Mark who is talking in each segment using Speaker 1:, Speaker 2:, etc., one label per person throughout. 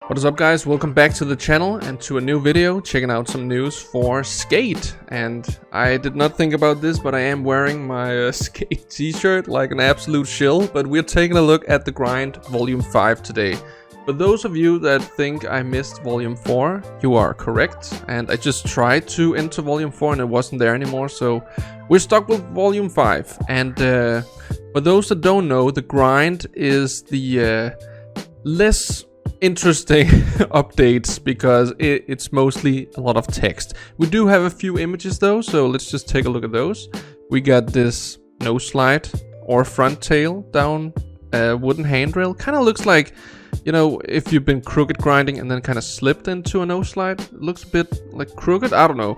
Speaker 1: What is up, guys? Welcome back to the channel and to a new video checking out some news for Skate. And I did not think about this, but I am wearing my Skate t-shirt like an absolute shill. But we're taking a look at the grind volume 5 today. For those of you that think I missed volume 4, you are correct. And I just tried to enter volume 4 and it wasn't there anymore, so we're stuck with volume 5. And for those that don't know, the grind is the less interesting updates because it's mostly a lot of text. We do have a few images though, so let's just take a look at those. We got this no slide or front tail down a wooden handrail. Kind of looks like, you know, if you've been crooked grinding and then kind of slipped into a no slide. It looks a bit like crooked, I don't know.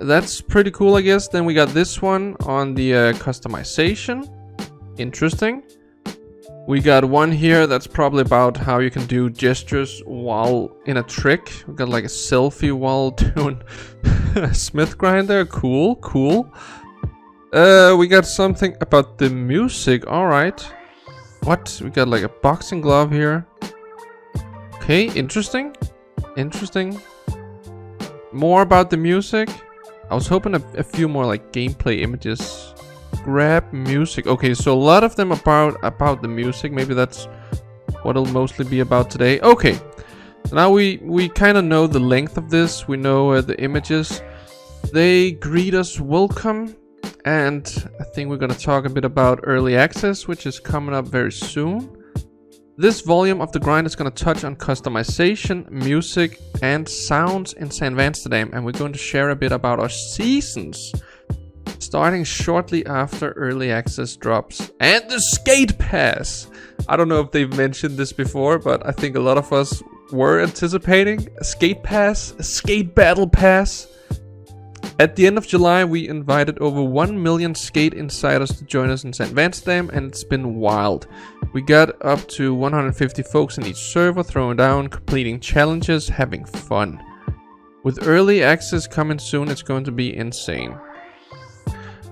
Speaker 1: That's pretty cool, I guess. Then we got this one on the customization. Interesting. We got one here that's probably about how you can do gestures while in a trick. We got like a selfie while doing a smith grinder. Cool, cool. We got something about the music. Alright. What? We got like a boxing glove here. Okay, interesting. Interesting. More about the music. I was hoping a few more like gameplay images. Grab music. Okay, so a lot of them about the music. Maybe that's what it'll mostly be about today. Okay, so now we kind of know the length of this. We know the images. They greet us welcome, and I think we're gonna talk a bit about early access, which is coming up very soon. This volume of the grind is gonna touch on customization, music, and sounds in San Amsterdam, and we're going to share a bit about our seasons, starting shortly after early access drops. And the skate pass! I don't know if they've mentioned this before, but I think a lot of us were anticipating a skate pass, a skate battle pass. At the end of July, we invited over 1 million skate insiders to join us in San Amsterdam, and it's been wild. We got up to 150 folks in each server, throwing down, completing challenges, having fun. With early access coming soon, it's going to be insane.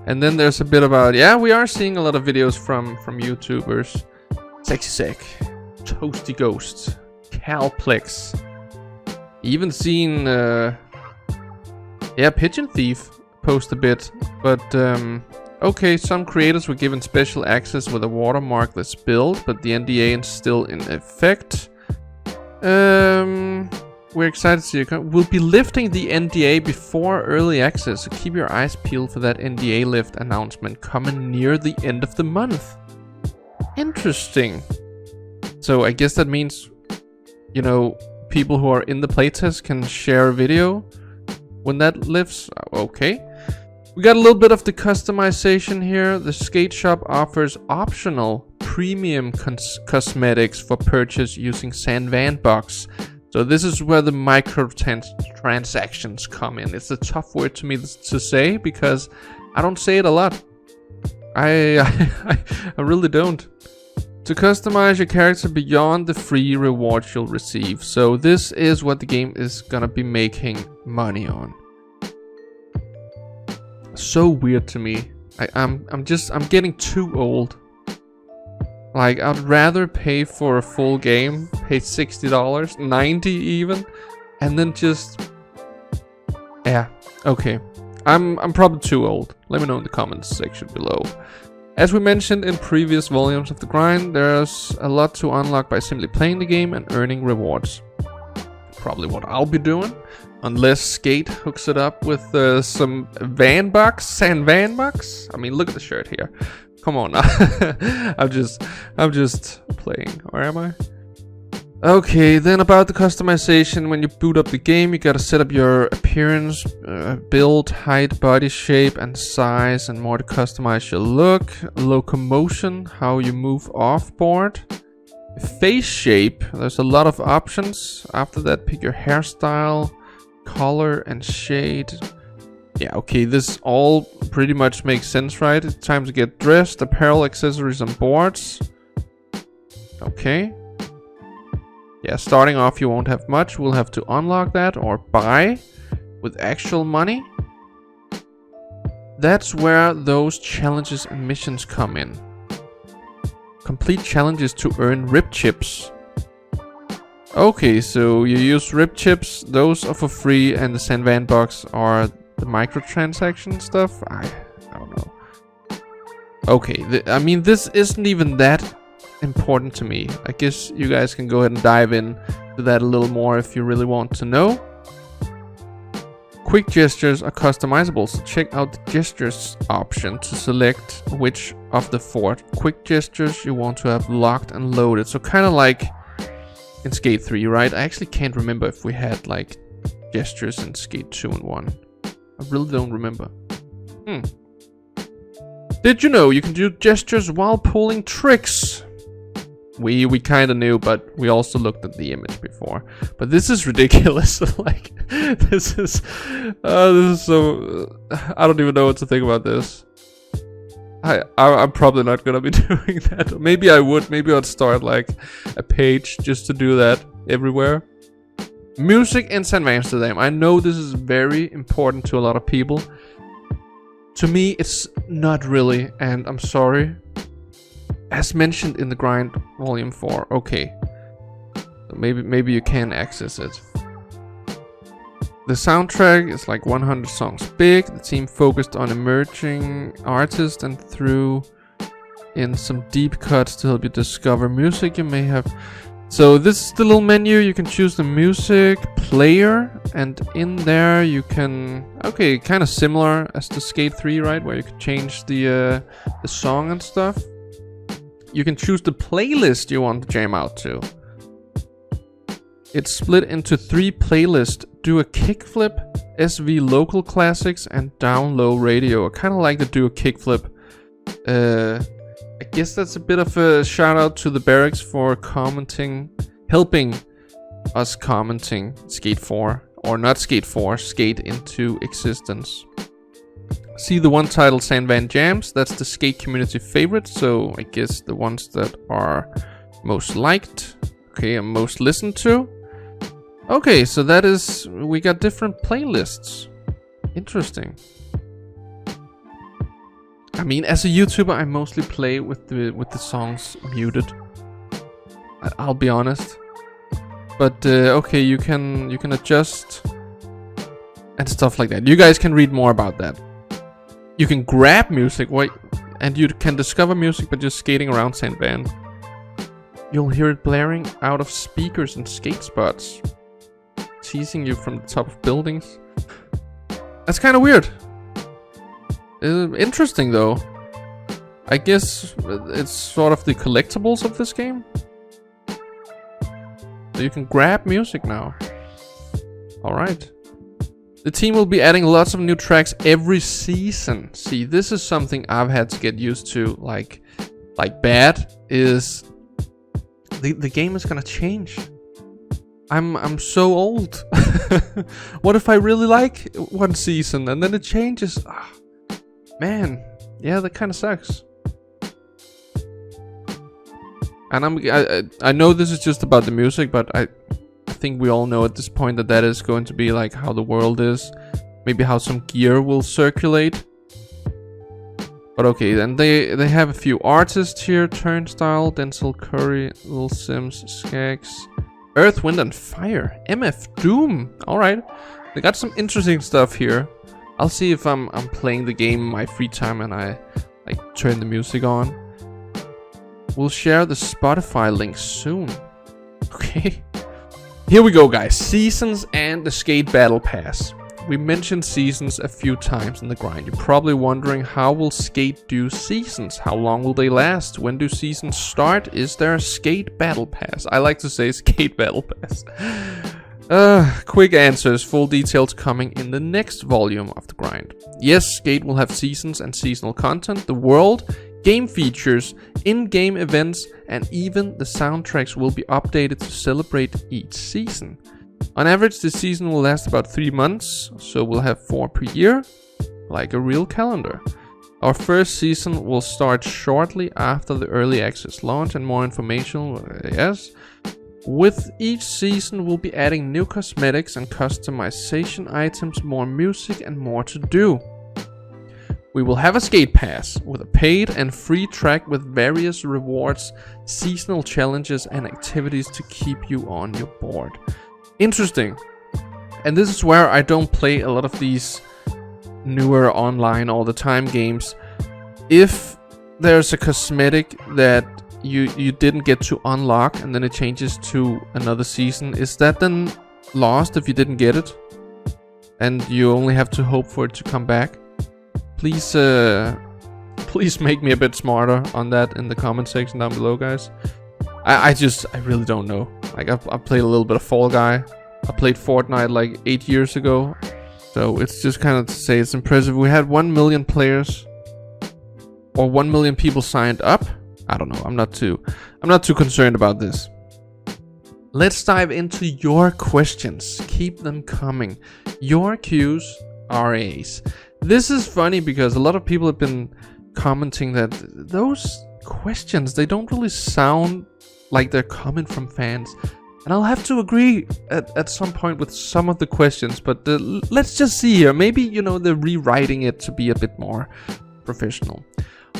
Speaker 1: And then there's a bit about, yeah, we are seeing a lot of videos from YouTubers. Sexy Sec, Toasty Ghost, Calplex. Even seen, yeah, Pigeon Thief post a bit. But, okay, some creators were given special access with a watermarkless build, but the NDA is still in effect. We're excited to see you come. We'll be lifting the NDA before early access, so keep your eyes peeled for that NDA lift announcement coming near the end of the month. Interesting. So I guess that means, you know, people who are in the playtest can share a video when that lifts. Okay. We got a little bit of the customization here. The skate shop offers optional premium cosmetics for purchase using Sandbox. So this is where the microtransactions come in. It's a tough word to me to say because I don't say it a lot. I really don't. To customize your character beyond the free rewards you'll receive. So this is what the game is gonna be making money on. So weird to me. I'm getting too old. Like, I'd rather pay for a full game, pay $60, $90 even, and then just, yeah, okay. I'm probably too old. Let me know in the comments section below. As we mentioned in previous volumes of the grind, there's a lot to unlock by simply playing the game and earning rewards. Probably what I'll be doing, unless Skate hooks it up with some San Vanbucks. I mean, look at the shirt here. Come on now. I'm just playing, or am I? Okay, then about the customization. When you boot up the game, you gotta set up your appearance, build, height, body shape, and size, and more to customize your look, locomotion, how you move off board, face shape. There's a lot of options. After that, pick your hairstyle, color, and shade. Yeah, okay, this all pretty much makes sense, right? It's time to get dressed, apparel, accessories, and boards. Okay. Yeah, starting off you won't have much. We'll have to unlock that or buy with actual money. That's where those challenges and missions come in. Complete challenges to earn rip chips. Okay, so you use rip chips, those are for free, and the sandbox are the microtransaction stuff. I don't know. Okay, I mean, this isn't even that important to me. I guess you guys can go ahead and dive in to that a little more if you really want to know. Quick gestures are customizable, so check out the gestures option to select which of the 4 quick gestures you want to have locked and loaded. So kind of like in Skate 3, right? I actually can't remember if we had like gestures in Skate 2 and 1. I really don't remember. Did you know you can do gestures while pulling tricks? We kind of knew, but we also looked at the image before. But this is ridiculous. Like, this is so. I don't even know what to think about this. I'm probably not gonna be doing that. Maybe I would. Maybe I'd start like a page just to do that everywhere. Music in San Amsterdam. I know this is very important to a lot of people. To me, it's not really, and I'm sorry. As mentioned in the grind volume 4. Okay, so maybe you can access it. The soundtrack is like 100 songs big. The team focused on emerging artists and threw in some deep cuts to help you discover music you may have. So this is the little menu. You can choose the music player, and in there you can, okay, kind of similar as the Skate 3, right, where you can change the song and stuff. You can choose the playlist you want to jam out to. It's split into 3 playlists. Do a kickflip, SV local classics, and down low radio. I kind of like to do a kickflip. I guess that's a bit of a shout out to the barracks for helping us commenting Skate 4, or not Skate 4, Skate into existence. See the one titled Sandvan Jams, that's the skate community favorite, so I guess the ones that are most liked, okay, and most listened to. Okay, so that is, we got different playlists. Interesting. I mean, as a YouTuber, I mostly play with the songs muted. I'll be honest. But okay, you can adjust and stuff like that. You guys can read more about that. You can grab music, and you can discover music by just skating around St. Van. You'll hear it blaring out of speakers and skate spots, teasing you from the top of buildings. That's kind of weird. Interesting though. I guess it's sort of the collectibles of this game. So you can grab music now. Alright. The team will be adding lots of new tracks every season. See, this is something I've had to get used to. Like bad is the game is gonna change. I'm so old. What if I really like one season and then it changes? Oh, man, yeah, that kind of sucks. And I know this is just about the music, but I think we all know at this point that is going to be like how the world is. Maybe how some gear will circulate. But okay, then they have a few artists here. Turnstile, Denzel Curry, Lil Sims, Skaggs, Earth, Wind and Fire, MF Doom. Alright, they got some interesting stuff here. I'll see if I'm playing the game in my free time and I like turn the music on. We'll share the Spotify link soon. Okay. Here we go, guys. Seasons and the Skate Battle Pass. We mentioned seasons a few times in the grind. You're probably wondering, how will Skate do seasons? How long will they last? When do seasons start? Is there a Skate Battle Pass? I like to say Skate Battle Pass. Quick answers, full details coming in the next volume of the grind. Yes, Skate will have seasons and seasonal content, the world, game features, in-game events, and even the soundtracks will be updated to celebrate each season. On average, this season will last about 3 months, so we'll have 4 per year, like a real calendar. Our first season will start shortly after the early access launch, and more information, yes. With each season, we'll be adding new cosmetics and customization items, more music, and more to do. We will have a skate pass with a paid and free track with various rewards, seasonal challenges and activities to keep you on your board. Interesting. And this is where I don't play a lot of these newer online all the time games. If there's a cosmetic that you didn't get to unlock and then it changes to another season, is that then lost if you didn't get it and you only have to hope for it to come back? Please make me a bit smarter on that in the comment section down below, guys. I really don't know. Like I played a little bit of Fall Guy. I played Fortnite like 8 years ago, so it's just kind of to say it's impressive. We had 1 million players, or 1 million people signed up. I don't know. I'm not too concerned about this. Let's dive into your questions. Keep them coming. Your Q's are A's. This is funny because a lot of people have been commenting that those questions, they don't really sound like they're coming from fans. And I'll have to agree at some point with some of the questions, but let's just see here. Maybe, you know, they're rewriting it to be a bit more professional.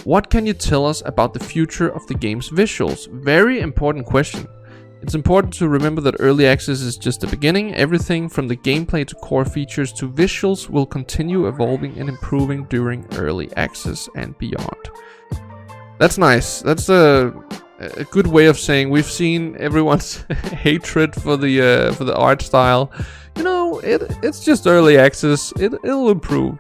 Speaker 1: What can you tell us about the future of the game's visuals? Very important question. It's important to remember that early access is just the beginning. Everything from the gameplay to core features to visuals will continue evolving and improving during early access and beyond. That's nice. That's a good way of saying we've seen everyone's hatred for the art style. You know, it's just early access. It'll improve.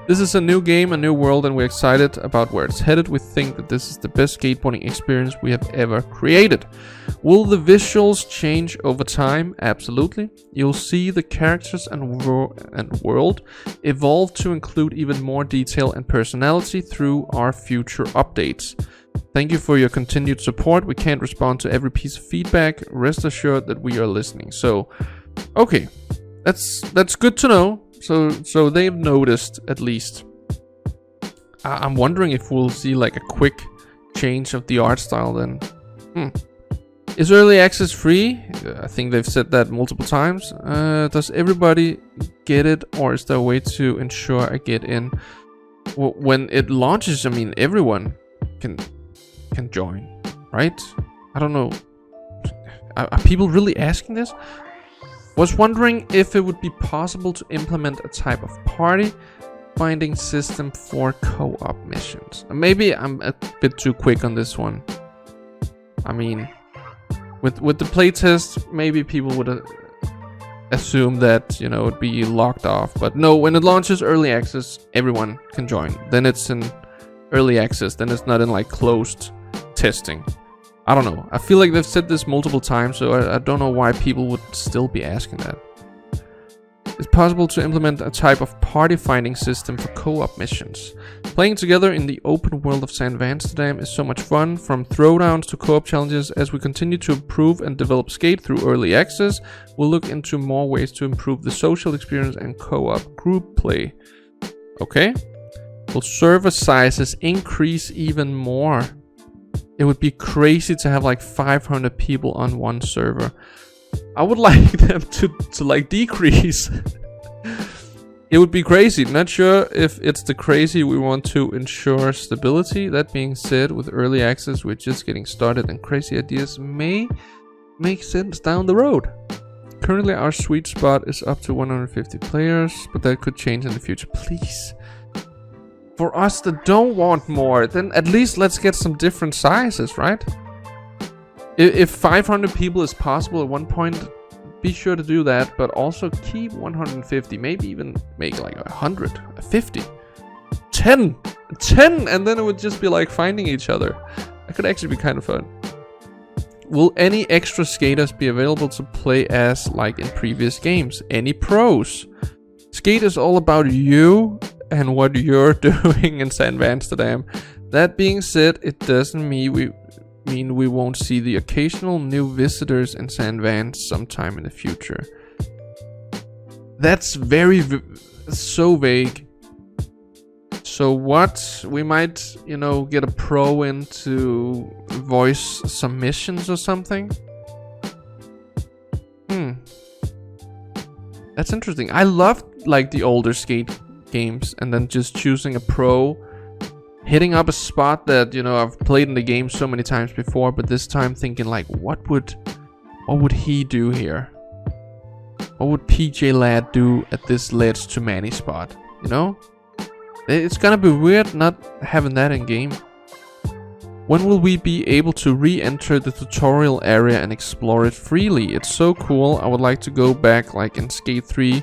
Speaker 1: This is a new game, a new world, and we're excited about where it's headed. We think that this is the best skateboarding experience we have ever created. Will the visuals change over time? Absolutely. You'll see the characters and world evolve to include even more detail and personality through our future updates. Thank you for your continued support. We can't respond to every piece of feedback. Rest assured that we are listening. So, okay, that's good to know. So they've noticed at least. I'm wondering if we'll see like a quick change of the art style then. Is early access free? I think they've said that multiple times. Does everybody get it, or is there a way to ensure I get in? Well, when it launches, I mean everyone can join, right? I don't know. Are people really asking this? Was wondering if it would be possible to implement a type of party finding system for co-op missions. Maybe I'm a bit too quick on this one. I mean, with the playtest, maybe people would assume that, you know, it'd be locked off. But no, when it launches early access, everyone can join. Then it's in early access. Then it's not in like closed testing. I don't know. I feel like they've said this multiple times, so I don't know why people would still be asking that. It's possible to implement a type of party finding system for co-op missions. Playing together in the open world of San Amsterdam is so much fun, from throwdowns to co-op challenges. As we continue to improve and develop Skate through early access, we'll look into more ways to improve the social experience and co-op group play. Okay. Will server sizes increase even more? It would be crazy to have like 500 people on one server. I would like them to like decrease. It would be crazy. Not sure if it's the crazy we want to ensure stability. That being said, with early access, we're just getting started and crazy ideas may make sense down the road. Currently, our sweet spot is up to 150 players, but that could change in the future. Please. For us that don't want more, then at least let's get some different sizes, right? If 500 people is possible at one point, be sure to do that, but also keep 150, maybe even make like 100, 50, 10, and then it would just be like finding each other. That could actually be kind of fun. Will any extra skaters be available to play as like in previous games? Any pros? Skate is all about you and what you're doing in San Amsterdam. That being said, it doesn't mean we won't see the occasional new visitors in San Vans sometime in the future. That's so vague. So what? We might, you know, get a pro in to voice some missions or something? That's interesting. I loved like the older Skate games and then just choosing a pro, hitting up a spot that, you know, I've played in the game so many times before, but this time thinking like, what would he do here? What would PJ Ladd do at this ledge to Manny spot? You know? It's gonna be weird not having that in game. When will we be able to re-enter the tutorial area and explore it freely? It's so cool. I would like to go back like in Skate 3,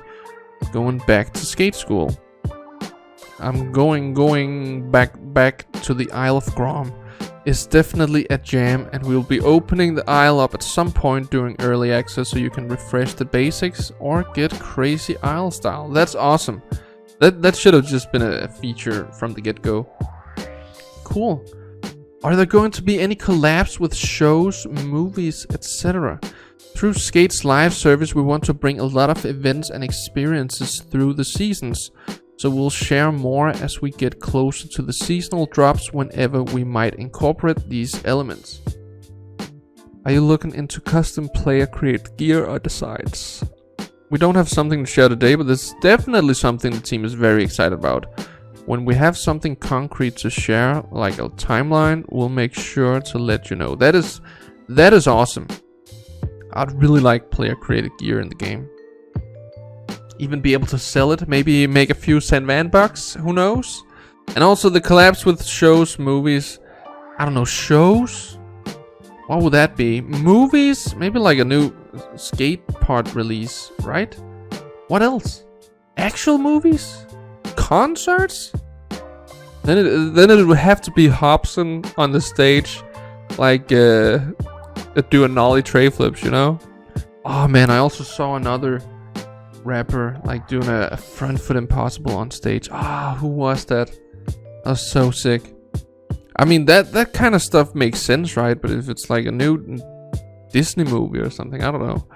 Speaker 1: going back to skate school. I'm going back to the Isle of Grom. It's definitely a jam, and we'll be opening the Isle up at some point during early access so you can refresh the basics or get crazy Isle style. That's awesome. That should have just been a feature from the get-go. Cool. Are there going to be any collabs with shows, movies, etc.? Through Skate's live service, we want to bring a lot of events and experiences through the seasons. So we'll share more as we get closer to the seasonal drops whenever we might incorporate these elements. Are you looking into custom player created gear or designs? We don't have something to share today, but this is definitely something the team is very excited about. When we have something concrete to share, like a timeline, we'll make sure to let you know. That is awesome. I'd really like player created gear in the game. Even be able to sell it, maybe make a few Sandman bucks, who knows? And also the collabs with shows, movies. I don't know, shows? What would that be? Movies? Maybe like a new skate part release, right? What else? Actual movies? Concerts? Then it would have to be Hobson on the stage, like doing nollie tray flips, you know? Oh man, I also saw another rapper like doing a front foot impossible on stage. Who was that? That was so sick. I mean, that kind of stuff makes sense, right? But if it's like a new Disney movie or something, I don't know.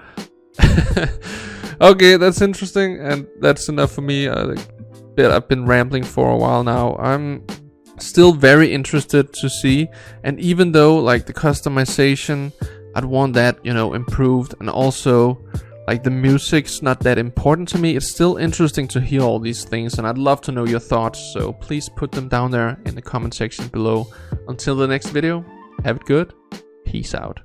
Speaker 1: Okay, that's interesting, and that's enough for me. I've been rambling for a while now. I'm still very interested to see, and even though like the customization, I'd want that, you know, improved, and also like the music's not that important to me, it's still interesting to hear all these things, and I'd love to know your thoughts, so please put them down there in the comment section below. Until the next video, have it good, peace out.